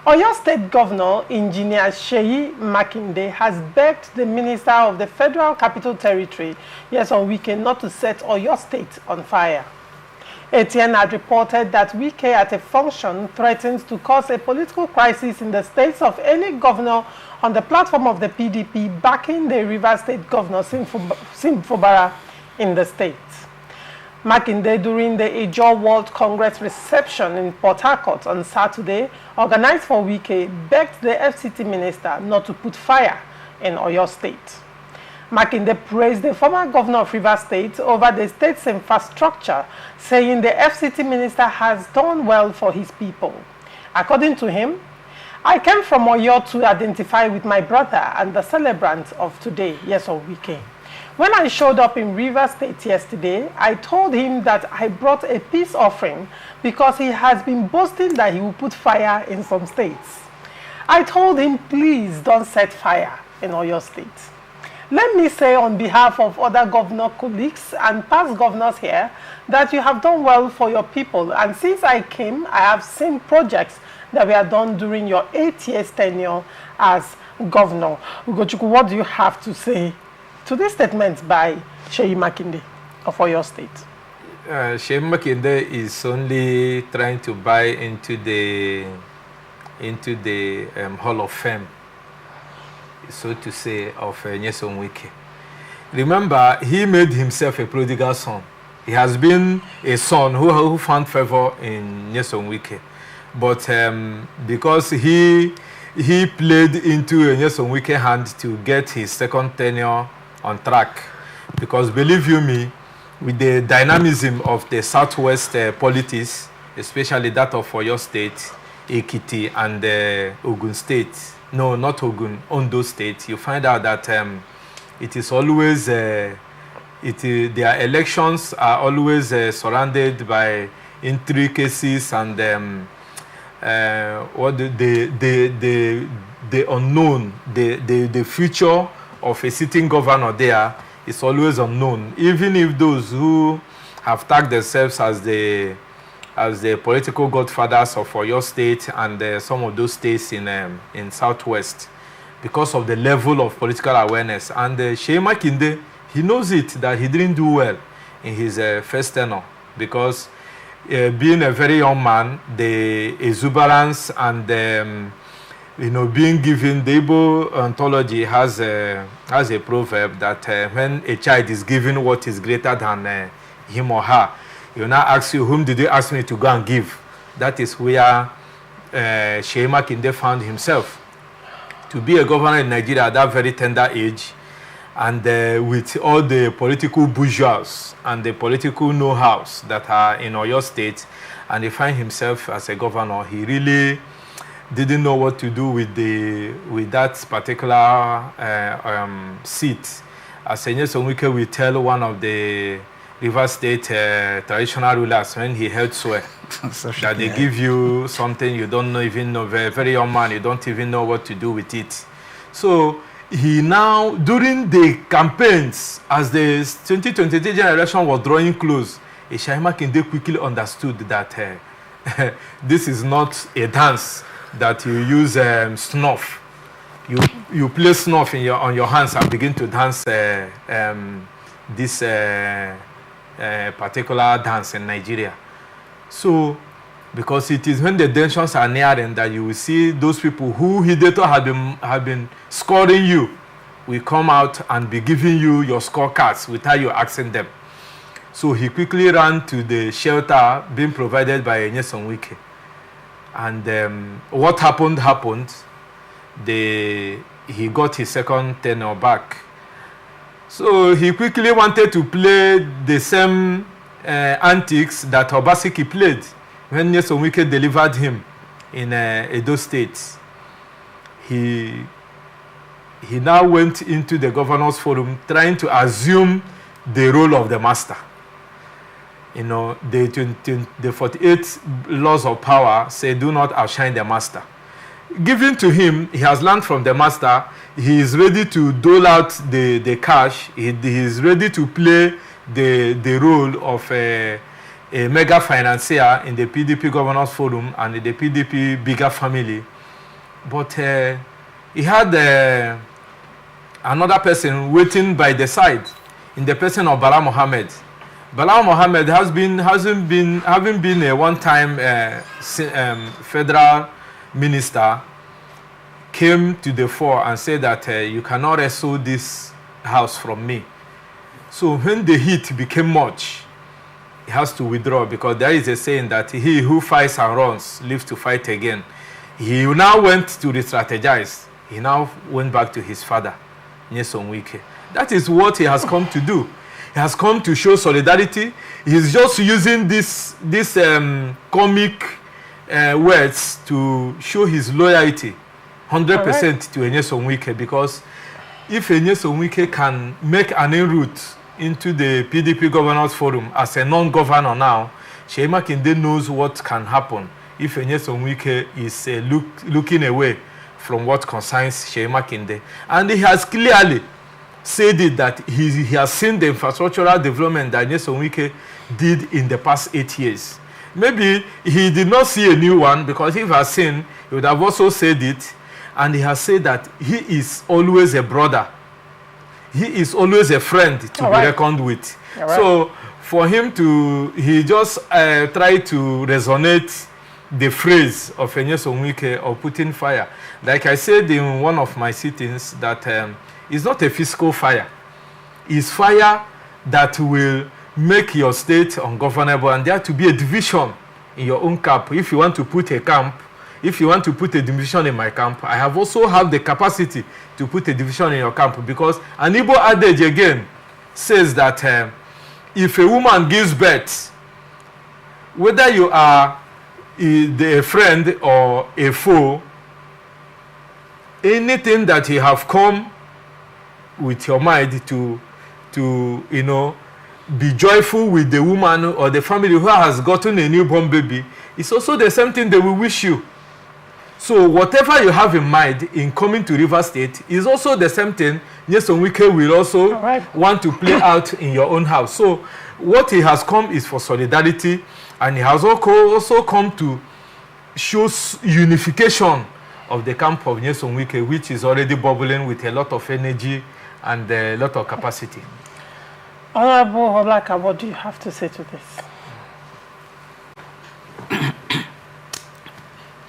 Oyo State Governor, Engineer Seyi Makinde, has begged the Minister of the Federal Capital Territory, Nyesom Wike, not to set Oyo State on fire. ATN had reported that Wike at a function threatens to cause a political crisis in the states of any governor on the platform of the PDP backing the Rivers State Governor Sim Fubara in the state. Makinde, during the Ijaw World Congress reception in Port Harcourt on Saturday, organized for Wike, begged the FCT minister not to put fire in Oyo State. Makinde praised the former governor of Rivers State over the state's infrastructure, saying the FCT minister has done well for his people. According to him, I came from Oyo to identify with my brother and the celebrant of today, Nyesom Wike. When I showed up in Rivers State yesterday, I told him that I brought a peace offering because he has been boasting that he will put fire in some states. I told him, please don't set fire in Oyo State. Let me say on behalf of other governor colleagues and past governors here that you have done well for your people. And since I came, I have seen projects that were done during your 8 years tenure as governor. Ugochukwu, what do you have to say to this statement by Seyi Makinde of Oyo State? Seyi Makinde is only trying to buy into the Hall of Fame, so to say, of Nyesom Wike. Remember, he made himself a prodigal son. He has been a son who found favor in Nyesom Wike. But because he played into a Nyesom Wike hand to get his second tenure on track, because believe you me, with the dynamism of the southwest politics, especially that of Oyo State, Ekiti, and Ogun State, no, not Ogun, Ondo State, you find out that it is always, their elections are always surrounded by intricacies and what the unknown, the future of a sitting governor there is always unknown. Even if those who have tagged themselves as the political godfathers of Oyo State and some of those states in Southwest, because of the level of political awareness. And Seyi Makinde, he knows it, that he didn't do well in his first tenure, because being a very young man, the exuberance and being given, the Igbo ontology has a proverb that when a child is given what is greater than him or her, you now ask you, whom did you ask me to go and give? That is where Seyi Makinde found himself. To be a governor in Nigeria at that very tender age, and with all the political bourgeois and the political know-hows that are in Oyo State, and he find himself as a governor, he really didn't know what to do with that particular seat. As Nyesom Wike will tell one of the Rivers State traditional rulers when he held swear that they give you something you don't even know, very, very young man, you don't even know what to do with it. So he now, during the campaigns, as the 2023 general election was drawing close, Seyi Makinde quickly understood that this is not a dance that you use snuff. You play snuff on your hands and begin to dance this particular dance in Nigeria. So, because it is when the tensions are nearing that you will see those people who hitherto have been scoring you will come out and be giving you your scorecards without you asking them. So he quickly ran to the shelter being provided by Nyesom Wike. And what happened. He got his second tenure back. So he quickly wanted to play the same antics that Obaseki played when Nyesom Wike delivered him in Edo State. He now went into the governor's forum trying to assume the role of the master. You know, the 48 laws of power say do not outshine the master. Given to him, he has learned from the master. He is ready to dole out the cash. He is ready to play the role of a mega financier in the PDP Governors Forum and in the PDP bigger family. but he had another person waiting by the side in the person of Bala Mohammed. Bala Mohammed having been a one-time federal minister, came to the fore and said that you cannot wrestle this house from me. So when the heat became much, he has to withdraw, because there is a saying that he who fights and runs lives to fight again. He now went to re-strategize. He now went back to his father, Nyesom Wike. That is what he has come to do. He has come to show solidarity. He's just using this comic words to show his loyalty 100% to Nyesom Wike, because if Nyesom Wike can make an en-route into the PDP Governors Forum as a non-governor now, Seyi Makinde knows what can happen if Nyesom Wike is looking away from what concerns Seyi Makinde. And he has clearly said it, that he has seen the infrastructural development that Nyesom Wike did in the past 8 years. Maybe he did not see a new one, because if he has seen, he would have also said it. And he has said that he is always a brother. He is always a friend to be reckoned with. So for him he just tried to resonate the phrase of Nyesom Wike of putting fire. Like I said in one of my sittings, that it's not a physical fire. It's fire that will make your state ungovernable, and there to be a division in your own camp. If you want to put a camp, if you want to put a division in my camp, I have also have the capacity to put a division in your camp, because an Igbo adage again says that if a woman gives birth, whether you are a friend or a foe, anything that you have come with your mind to be joyful with the woman or the family who has gotten a newborn baby, it's also the same thing they will wish you. So whatever you have in mind in coming to River State is also the same thing Nyesom Wike will also want to play out in your own house. So what he has come is for solidarity, and he has also come to show unification of the camp of Nyesom Wike, which is already bubbling with a lot of energy and a lot of capacity. Honorable Oblaka, what do you have to say to this?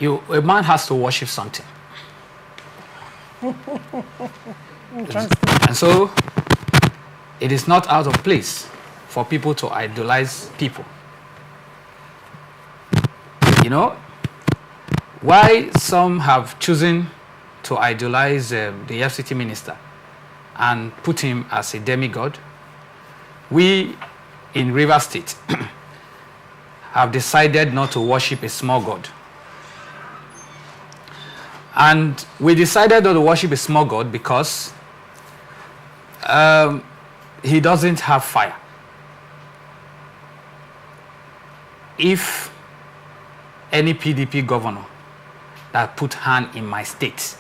A man has to worship something. And so it is not out of place for people to idolize people. You know, why some have chosen to idolize the FCT minister and put him as a demigod, we in River State have decided not to worship a small god. And we decided not to worship a small god because he doesn't have fire. If any PDP governor that put hand in my state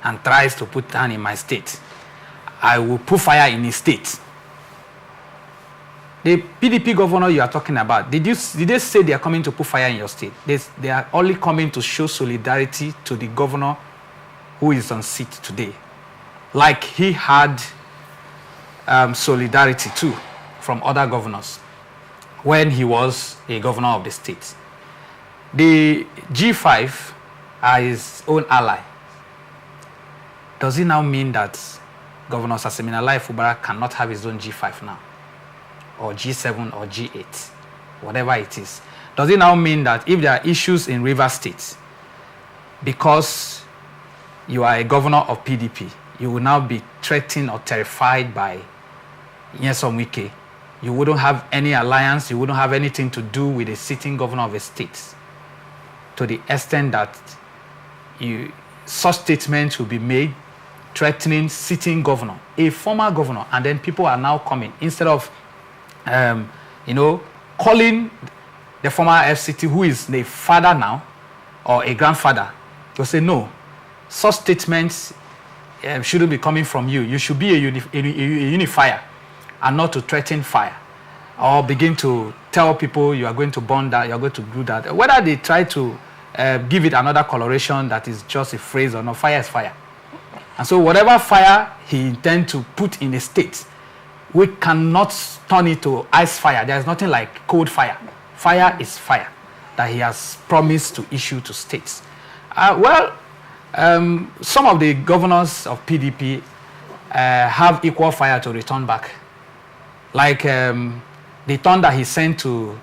and tries to put hand in my state, I will put fire in his state. The PDP governor you are talking about, did they say they are coming to put fire in your state? They are only coming to show solidarity to the governor who is on seat today. Like he had solidarity too from other governors when he was a governor of the state. The G5 are his own ally. Does it now mean that Governor Saseminalai Fubara cannot have his own G5 now? Or G7 or G8, whatever it is. Does it now mean that if there are issues in River State, because you are a governor of PDP, you will now be threatened or terrified by Nyesom Wike? You wouldn't have any alliance, you wouldn't have anything to do with a sitting governor of a state, to the extent that such statements will be made threatening sitting governor, a former governor, and then people are now coming, instead of calling the former FCT, who is the father now, or a grandfather, to say, no, such statements shouldn't be coming from you. You should be a unifier and not to threaten fire or begin to tell people you are going to burn that, you are going to do that. Whether they try to give it another coloration that is just a phrase or no, fire is fire. And so whatever fire he intends to put in a state, we cannot turn it to ice fire. There is nothing like cold fire. Fire is fire that he has promised to issue to states. Some of the governors of PDP have equal fire to return back. Like the thunder he sent to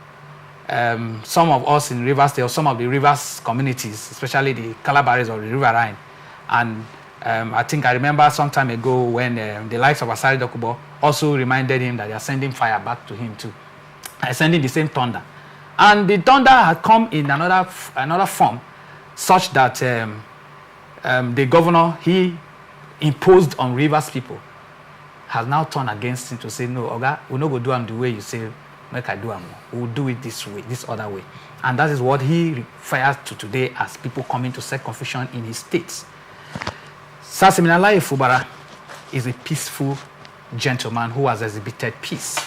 some of us in Rivers State, or some of the Rivers communities, especially the Calabaris or the Riverine. And I think I remember some time ago when the likes of Asari Dokubo also reminded him that they are sending fire back to him too. Sending the same thunder. And the thunder had come in another form, such that the governor he imposed on Rivers people has now turned against him to say, no, Oga, we're not going to do them the way you say, make I do them. We'll do it this way, this other way. And that is what he refers to today as people coming to set confusion in his states. Sasiminalayi Fubara is a peaceful gentleman who has exhibited peace.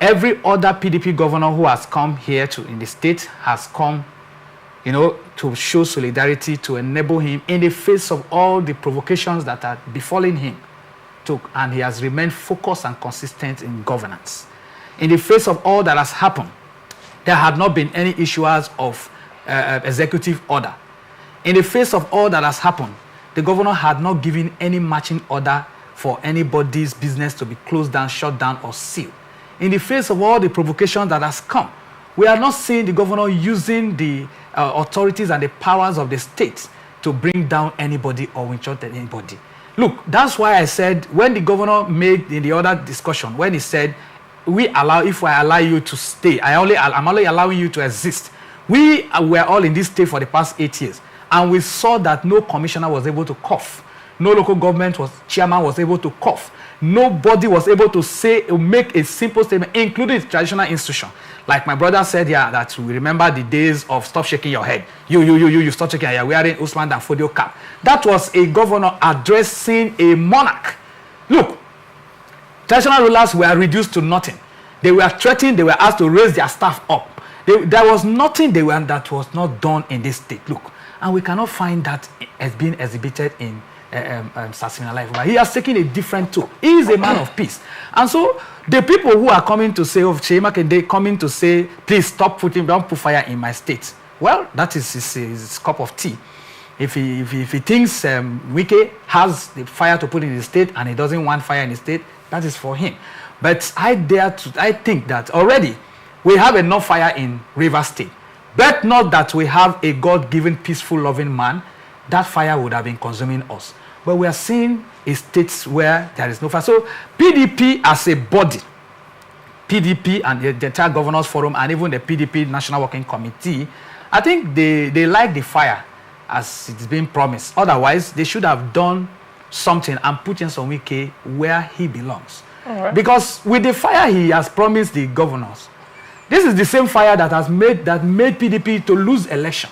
Every other PDP governor who has come here in the state has come, to show solidarity, to enable him in the face of all the provocations that are befalling him. And he has remained focused and consistent in governance. In the face of all that has happened, there had not been any issuers of executive order. In the face of all that has happened, the governor had not given any marching order for anybody's business to be closed down, shut down, or sealed. In the face of all the provocation that has come, we are not seeing the governor using the authorities and the powers of the state to bring down anybody or insult anybody. Look, that's why I said, when the governor made in the other discussion, when he said, if I allow you to stay, I'm only allowing you to exist. We were all in this state for the past 8 years, and we saw that no commissioner was able to cough. No local government chairman was able to cough. Nobody was able to make a simple statement, including the traditional institution. Like my brother said here, that we remember the days of stop shaking your head. You stop shaking your head. Wearing Usman Danfodio cap. That was a governor addressing a monarch. Look, traditional rulers were reduced to nothing. They were threatened. They were asked to raise their staff up. There was nothing that was not done in this state. Look, and we cannot find that as being exhibited in Sasiminalayi Fubara. He has taken a different tool. He is a man of peace. And so the people who are coming to say, Seyi Makinde coming to say, please stop don't put fire in my state. Well, that is his cup of tea. If he thinks Wike has the fire to put in his state and he doesn't want fire in his state, that is for him. But I think that already we have enough fire in Rivers State. But not that we have a God-given, peaceful, loving man. That fire would have been consuming us. But we are seeing states where there is no fire. So PDP as a body, PDP and the entire Governors Forum and even the PDP National Working Committee, I think they like the fire as it's been promised. Otherwise, they should have done something and put Nyesom Wike where he belongs. Right. Because with the fire he has promised the governors, this is the same fire that made PDP to lose election.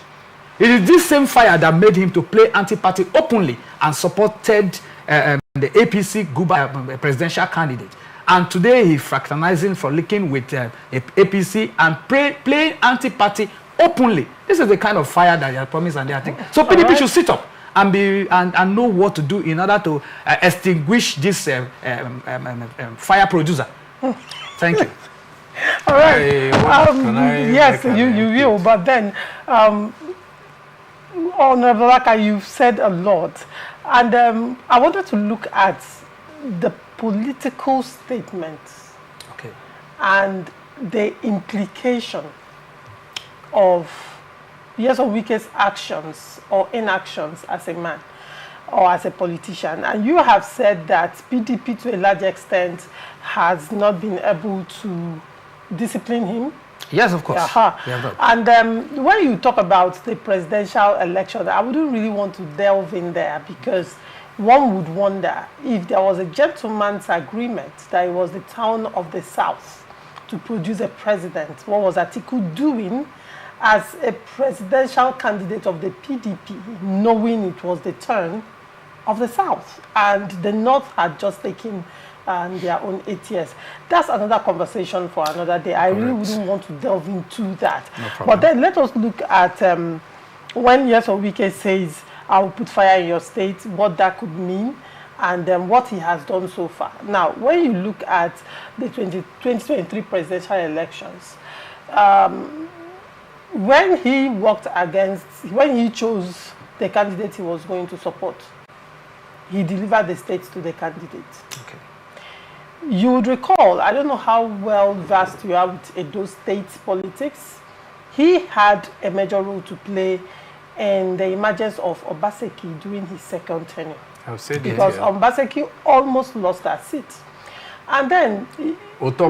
It is this same fire that made him to play anti-party openly and supported the APC Guba presidential candidate. And today he's fraternizing for linking with APC and playing anti-party openly. This is the kind of fire that he has promised and they are taking. So PDP should sit up and know what to do in order to extinguish this fire producer. Thank you. All right. Yes, you will. But then, Honorable Laka, you've said a lot. And I wanted to look at the political statements. Okay. And the implication of Nyesom Wike's actions or inactions as a man or as a politician. And you have said that PDP to a large extent has not been able to discipline him. Yes, of course. Yeah, and when you talk about the presidential election, I wouldn't really want to delve in there because one would wonder if there was a gentleman's agreement that it was the town of the South to produce a president. What was Atiku doing as a presidential candidate of the PDP, knowing it was the turn of the South and the North had just taken their own 8 years? That's another conversation for another day. I really wouldn't want to delve into that. No problem. But then let us look at when Nyesom Wike says, I will put fire in your state, what that could mean, and what he has done so far. Now, when you look at the 2023 presidential elections, when he chose the candidate he was going to support, he delivered the state to the candidate. Okay. You would recall, I don't know how well versed you are with Edo State politics, he had a major role to play in the emergence of Obaseki during his second tenure. I've said because Obaseki almost lost that seat. And then... Hold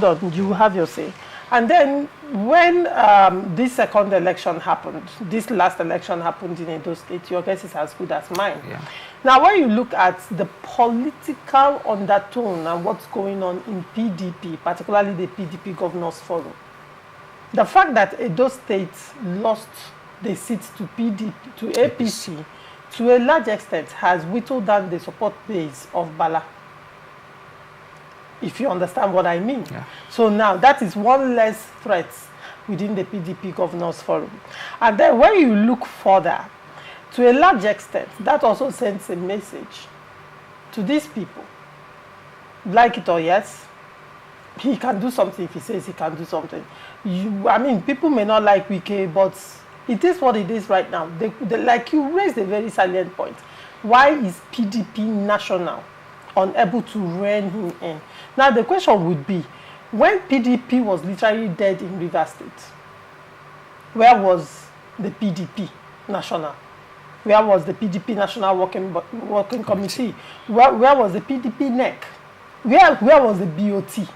on, you have your say. And then when this second election happened, this last election happened in Edo State, your guess is as good as mine. Yeah. Now, when you look at the political undertone and what's going on in PDP, particularly the PDP Governors Forum, the fact that Edo State lost the seat to PDP, to APC, to a large extent has whittled down the support base of Bala. If you understand what I mean. Yeah. So now that is one less threat within the PDP Governors Forum. And then when you look further, to a large extent, that also sends a message to these people. Like it or yes, he can do something if he says he can do something. People may not like Wike, but it is what it is right now. Like you raised a very salient point. Why is PDP national unable to rein him in? Now the question would be, when PDP was literally dead in Rivers State, where was the PDP national? Where was the PDP National Working Committee? Where was the PDP NEC? Where was the BOT?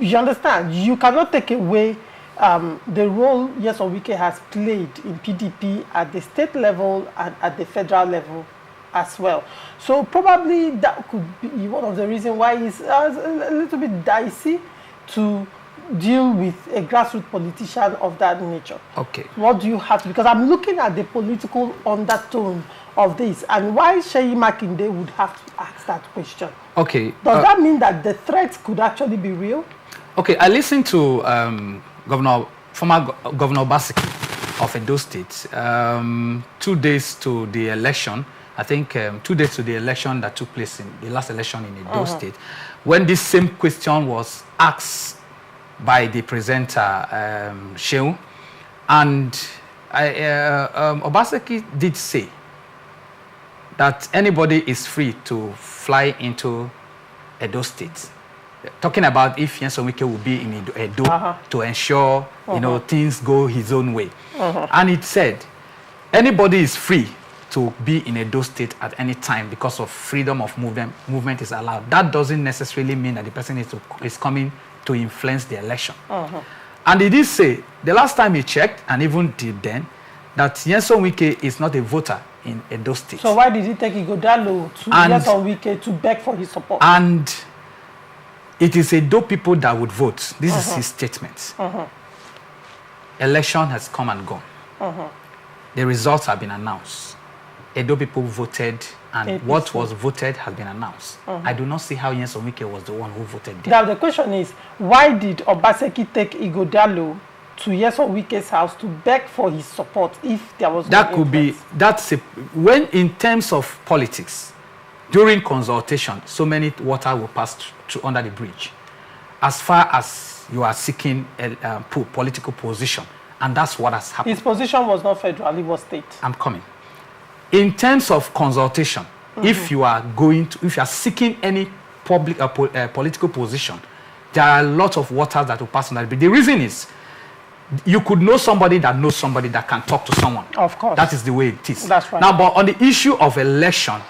You understand? You cannot take away the role Nyesom Wike has played in PDP at the state level and at the federal level as well. So probably that could be one of the reasons why it's a little bit dicey to deal with a grassroots politician of that nature. Okay. What do you have to, because I'm looking at the political undertone of this and why Seyi Makinde would have to ask that question. Okay. Does that mean that the threat could actually be real? Okay, I listened to former Governor Obaseki of Edo State 2 days to the election. I think 2 days to the election that took place in the last election in Edo State, when this same question was asked by the presenter, Seyi, and Obaseki did say that anybody is free to fly into Edo State. Talking about if Nyesom Wike will be in Edo to ensure things go his own way. And it said, anybody is free to be in Edo State at any time because of freedom of movement is allowed. That doesn't necessarily mean that the person is coming to influence the election. And he did say, the last time he checked, and even till then, that Nyesom Wike is not a voter in Edo State. So why did he take Igodalo to Nyesom Wike to beg for his support? And it is Edo people that would vote. This is his statement. Election has come and gone. The results have been announced. Edo people voted, and APC. What was voted has been announced. I do not see how Nyesom Wike was the one who voted there. Now the question is, why did Obaseki take Igodalo to Nyesom Wike's house to beg for his support if there was that no could influence? When in terms of politics, during consultation, so many water will pass through under the bridge. As far as you are seeking a political position, and that's what has happened. His position was not federal, it was state. I'm coming. In terms of consultation, if you are seeking any public political position, there are a lot of waters that will pass under the bridge. The reason is, you could know somebody that knows somebody that can talk to someone. Of course. That is the way it is. That's right. Now, but on the issue of election,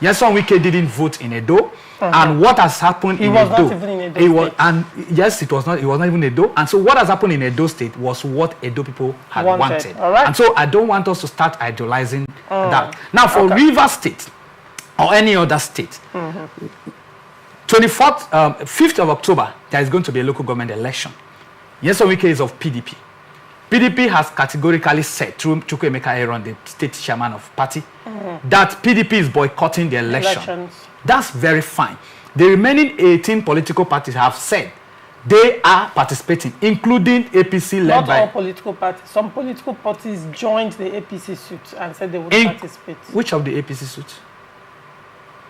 Nyesom Wike didn't vote in Edo, and what has happened in Edo? He was not even in Edo State. And yes, it was not even Edo. And so what has happened in Edo State was what Edo people had wanted. All right. And so I don't want us to start idolizing that. Now, for Rivers State or any other state, 5th of October, there is going to be a local government election. Nyesom Wike is of PDP. PDP has categorically said, through Chukwuemeka Aaron, the state chairman of party, that PDP is boycotting the election. That's very fine. The remaining 18 political parties have said they are participating, including APC led by... Not all political parties. Some political parties joined the APC suit and said they would participate. Which of the APC suits?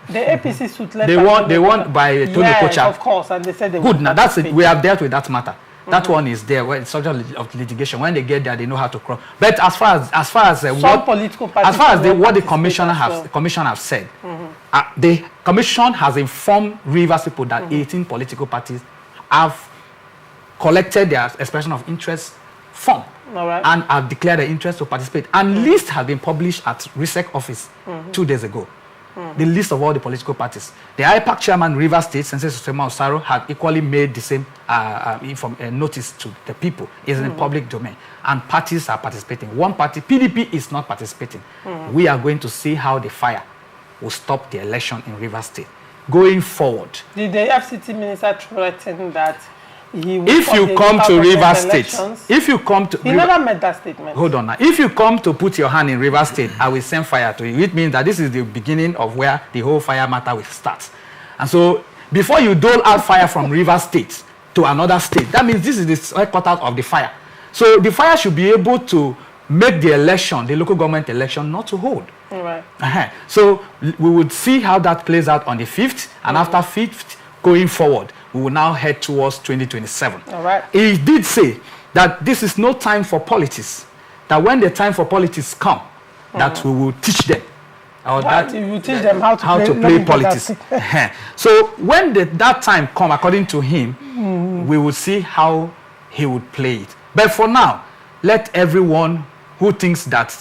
The APC suit led they won by Tony Kocha. Yes, of course, and they said they would Good, now that's it. We have dealt with that matter. That one is there where it's subject of litigation. When they get there, they know how to cross. But as far as what the commissioner have said, the commission has informed Rivers people that 18 political parties have collected their expression of interest form and have declared their interest to participate. And list has been published at RISEC office 2 days ago. The list of all the political parties. The IPAC chairman, Rivers State, Sensei Susema Osaro, had equally made the same notice to the people. It's in the public domain. And parties are participating. One party, PDP, is not participating. We are going to see how the fire will stop the election in Rivers State. Going forward. Did the FCT minister threaten that he will... If you come to Rivers State, if you come to... He never made that statement. Hold on now. If you come to put your hand in Rivers State, I will send fire to you. It means that this is the beginning of where the whole fire matter will start. And so, before you dole out fire from Rivers State to another state, that means this is the headquarters of the fire. So, the fire should be able to make the election, the local government election, not to hold. Right. So, we would see how that plays out on the 5th, and after 5th, going forward, we will now head towards 2027. All right. He did say that this is no time for politics, that when the time for politics come, that we will teach them. Or that you will teach them how to play politics. So when that time come, according to him, we will see how he would play it. But for now, let everyone who thinks that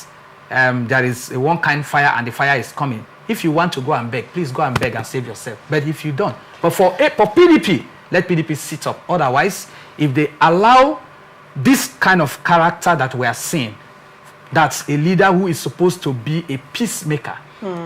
there is a one-kind fire and the fire is coming, if you want to go and beg, please go and beg and save yourself. But if you don't, but for PDP, let PDP sit up. Otherwise, if they allow this kind of character that we are seeing, that's a leader who is supposed to be a peacemaker,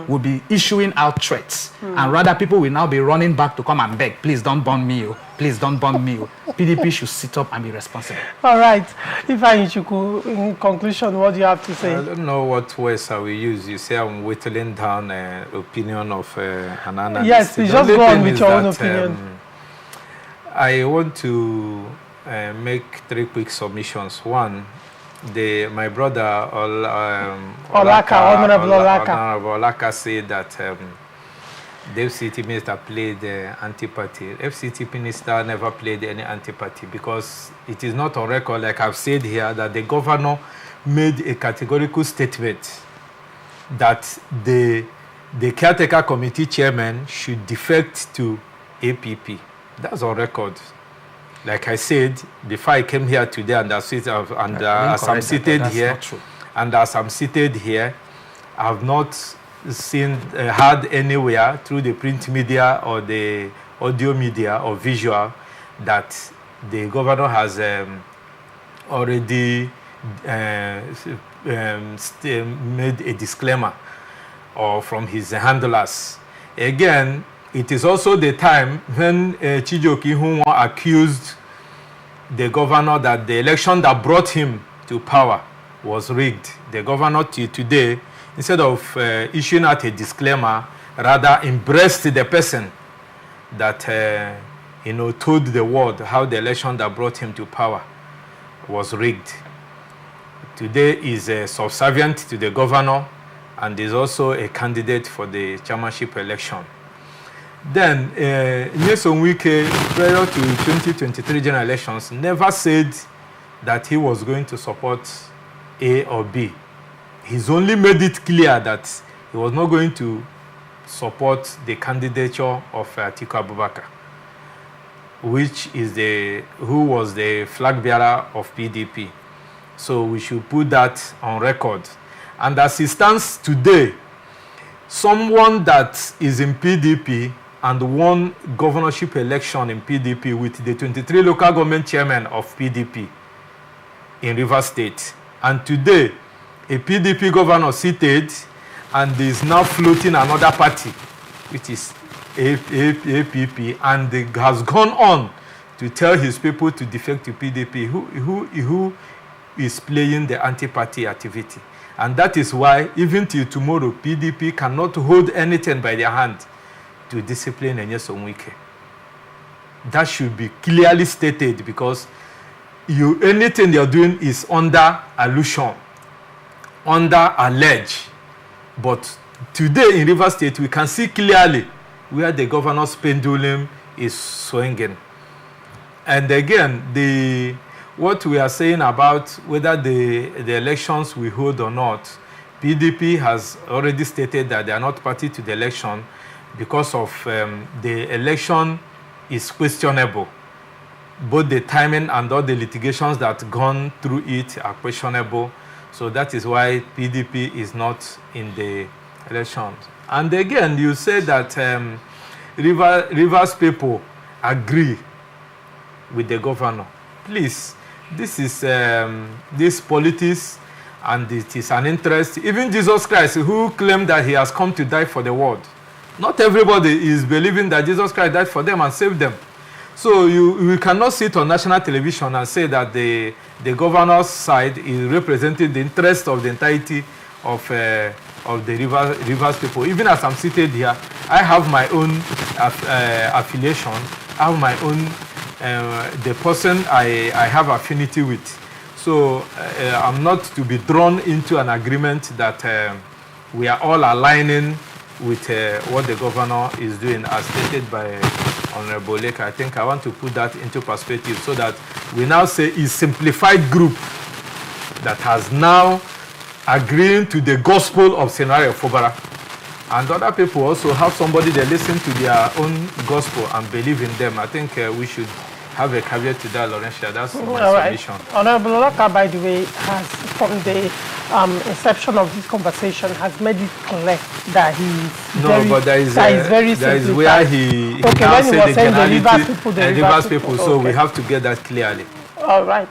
will be issuing out threats. And rather, people will now be running back to come and beg, please don't burn me. Please don't burn me. PDP should sit up and be responsible. All right. Ifeanyi Chukwu, in conclusion, what do you have to say? I don't know what words I will use. You say I'm whittling down opinion of an analyst. Yes, please just go on with your own opinion. I want to make 3 quick submissions. One, my brother Honorable Olaka said that the FCT minister played the anti-party. FCT minister never played any anti-party because it is not on record, like I've said here, that the governor made a categorical statement that the caretaker committee chairman should defect to APP. That's on record. Like I said, before I came here today, and as I'm seated here, I have not seen, heard anywhere through the print media or the audio media or visual that the governor has already made a disclaimer or from his handlers. Again, it is also the time when Chijoki Hunwa accused the governor that the election that brought him to power was rigged. The governor today, instead of issuing out a disclaimer, rather embraced the person that told the world how the election that brought him to power was rigged. Today is subservient to the governor and is also a candidate for the chairmanship election. Then, Nyesom Wike, prior to 2023 general elections, never said that he was going to support A or B. He's only made it clear that he was not going to support the candidature of Atiku Abubakar, who was the flag bearer of PDP. So we should put that on record. And as it stands today, someone that is in PDP and won governorship election in PDP with the 23 local government chairmen of PDP in Rivers State. And today, a PDP governor seated and is now floating another party, which is APP, and has gone on to tell his people to defect to PDP, who is playing the anti-party activity. And that is why, even till tomorrow, PDP cannot hold anything by their hand to discipline Nyesom Wike. that should be clearly stated, because anything you're doing is under allusion, under allege. But today in Rivers State, we can see clearly where the governor's pendulum is swinging. And again, what we are saying about whether the elections we hold or not, PDP has already stated that they are not party to the election because of the election is questionable. Both the timing and all the litigations that gone through it are questionable. So that is why PDP is not in the elections. And again, you say that Rivers people agree with the governor. Please, this is this politics, and it is an interest. Even Jesus Christ, who claimed that he has come to die for the world, not everybody is believing that Jesus Christ died for them and saved them. So you cannot sit on national television and say that the governor's side is representing the interest of the entirety of the Rivers people. Even as I'm seated here, I have my own affiliation. I have my own, the person I have affinity with. So I'm not to be drawn into an agreement that we are all aligning with what the governor is doing, as stated by Honorable Lake. I think I want to put that into perspective so that we now say a simplified group that has now agreeing to the gospel of Senario Fobara. And other people also have somebody they listen to their own gospel and believe in them. I think we should have a caveat to that, Laurentia. That's my submission. Honorable Olaka, by the way, has, from the inception of this conversation, has made it clear that he is very there is where he now when he was said the saying generality the Rivers people, people, so we have to get that clearly. All right.